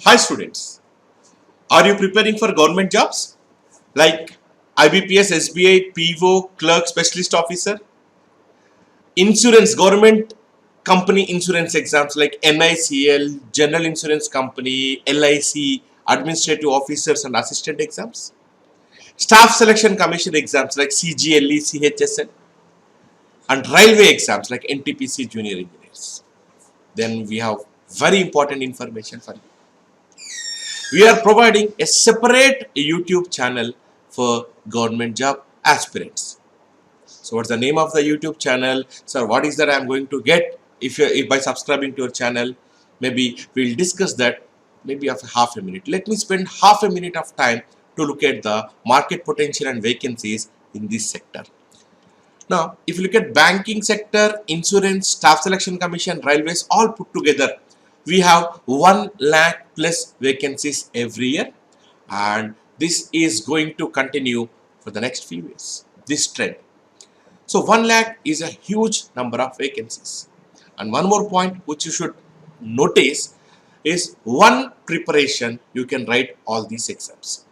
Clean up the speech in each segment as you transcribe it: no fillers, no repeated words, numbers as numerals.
Hi students, are you preparing for government jobs like IBPS, SBI, PO, clerk, specialist officer, insurance, government company insurance exams like NICL, general insurance company, LIC, administrative officers and assistant exams, staff selection commission exams like CGLE, CHSL, and railway exams like NTPC junior engineers. Then we have very important information for you. We are providing a separate YouTube channel for government job aspirants. So what's the name of the YouTube channel? Sir, what is that I'm going to get if by subscribing to your channel? Maybe we'll discuss that maybe after half a minute. Let me spend half a minute of time to look at the market potential and vacancies in this sector. Now, if you look at banking sector, insurance, staff selection commission, railways, all put together, we have 1 lakh plus vacancies every year, and this is going to continue for the next few years, this trend. So 1 lakh is a huge number of vacancies. And one more point which you should notice is one preparation you can write all these exams.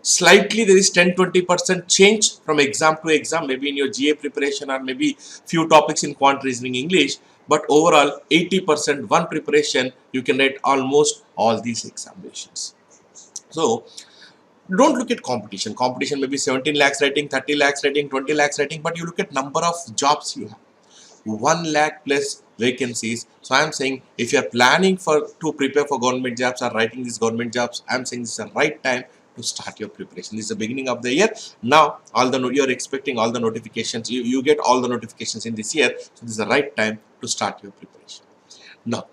Slightly there is 10-20% change from exam to exam, maybe in your GA preparation or maybe few topics in quant reasoning English, but overall 80% one preparation you can write almost all these examinations. So don't look at competition. Competition may be 17 lakhs writing, 30 lakhs writing, 20 lakhs writing, but you look at number of jobs you have. 1 lakh plus vacancies. So I am saying if you are planning to prepare for government jobs or writing these government jobs, I am saying this is the right time to start your preparation. This is the beginning of the year. Now you are expecting all the notifications. You get all the notifications in this year. So this is the right time to start your preparation. Now,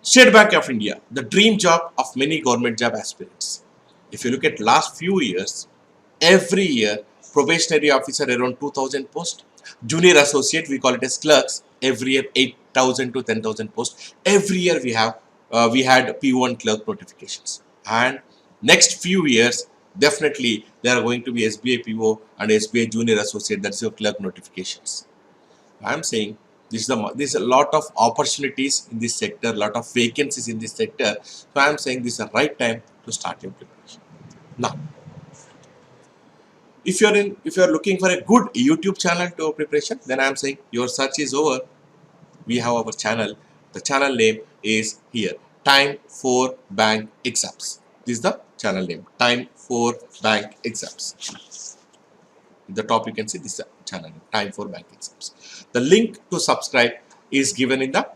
State Bank of India, the dream job of many government job aspirants. If you look at last few years, every year probationary officer around 2000 posts, junior associate we call it as clerks, every year 8000 to 10,000 posts. Every year we had P1 clerk notifications, and next few years definitely there are going to be SBI PO and SBI junior associate, that's your clerk notifications. I am saying this is a lot of opportunities in this sector, lot of vacancies in this sector. So I am saying this is the right time to start your preparation. Now, if you are looking for a good YouTube channel to preparation, then I am saying your search is over. We have our channel. The channel name is here. Time for Bank Exams. This is the channel name. Time for Bank Exams. At the top you can see this is the channel name. Time for Bank Exams. The link to subscribe is given in the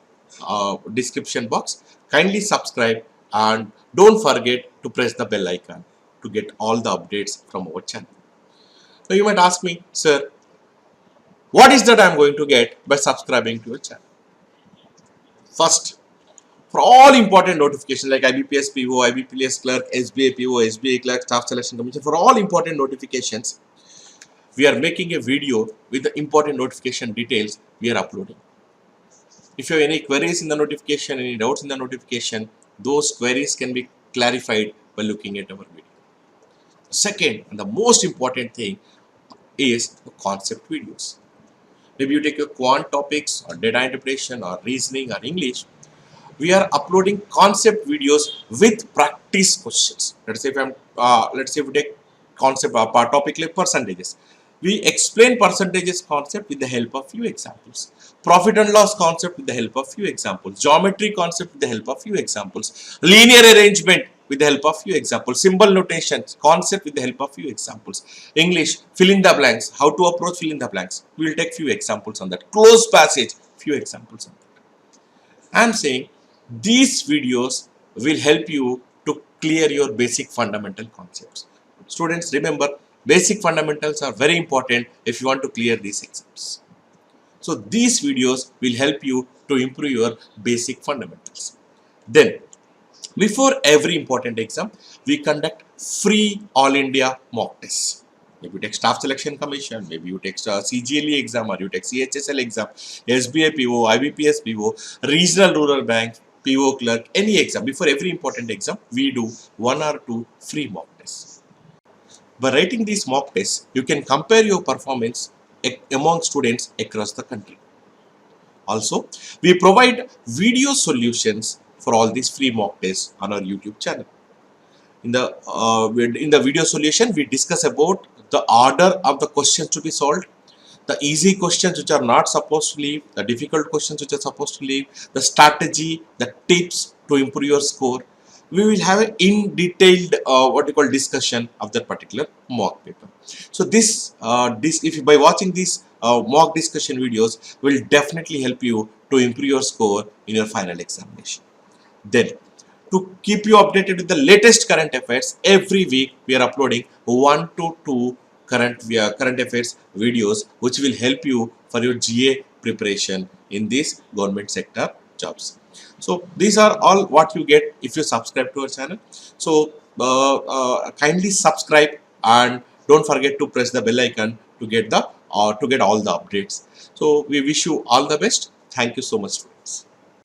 description box. Kindly subscribe and don't forget to press the bell icon to get all the updates from our channel. Now you might ask me, sir, what is that I am going to get by subscribing to your channel? First, for all important notifications like IBPS PO, IBPS clerk, SBA PO, SBA clerk, staff selection commission, for all important notifications, we are making a video with the important notification details we are uploading. If you have any queries in the notification, any doubts in the notification, those queries can be clarified by looking at our video. Second, and the most important thing is the concept videos. Maybe you take your quant topics or data interpretation or reasoning or English. We are uploading concept videos with practice questions. Let's say if we take concept topic like percentages. We explain percentages concept with the help of few examples. Profit and loss concept with the help of few examples. Geometry concept with the help of few examples. Linear arrangement with the help of few examples. Symbol notations concept with the help of few examples. English, fill in the blanks. How to approach fill in the blanks. We will take few examples on that. Closed passage, few examples on that. I am saying these videos will help you to clear your basic fundamental concepts. Students, remember, basic fundamentals are very important if you want to clear these exams. So these videos will help you to improve your basic fundamentals. Then, before every important exam, we conduct free All India mock tests. Maybe you take Staff Selection Commission, maybe you take CGLE exam, or you take CHSL exam, SBI PO, IBPS PO, Regional Rural Bank, PO clerk, any exam. Before every important exam, we do 1 or 2 free mock tests. By writing these mock tests, you can compare your performance among students across the country. Also, we provide video solutions for all these free mock tests on our YouTube channel. In the video solution, we discuss about the order of the questions to be solved, the easy questions which are not supposed to leave, the difficult questions which are supposed to leave, the strategy, the tips to improve your score. We will have an in detailed what you call discussion of that particular mock paper. So this if you, by watching these mock discussion videos will definitely help you to improve your score in your final examination. Then, to keep you updated with the latest current affairs, every week we are uploading 1 to 2 current affairs videos which will help you for your GA preparation in these government sector jobs. So these are all what you get if you subscribe to our channel. So kindly subscribe and don't forget to press the bell icon to get all the updates. So we wish you all the best. Thank you so much.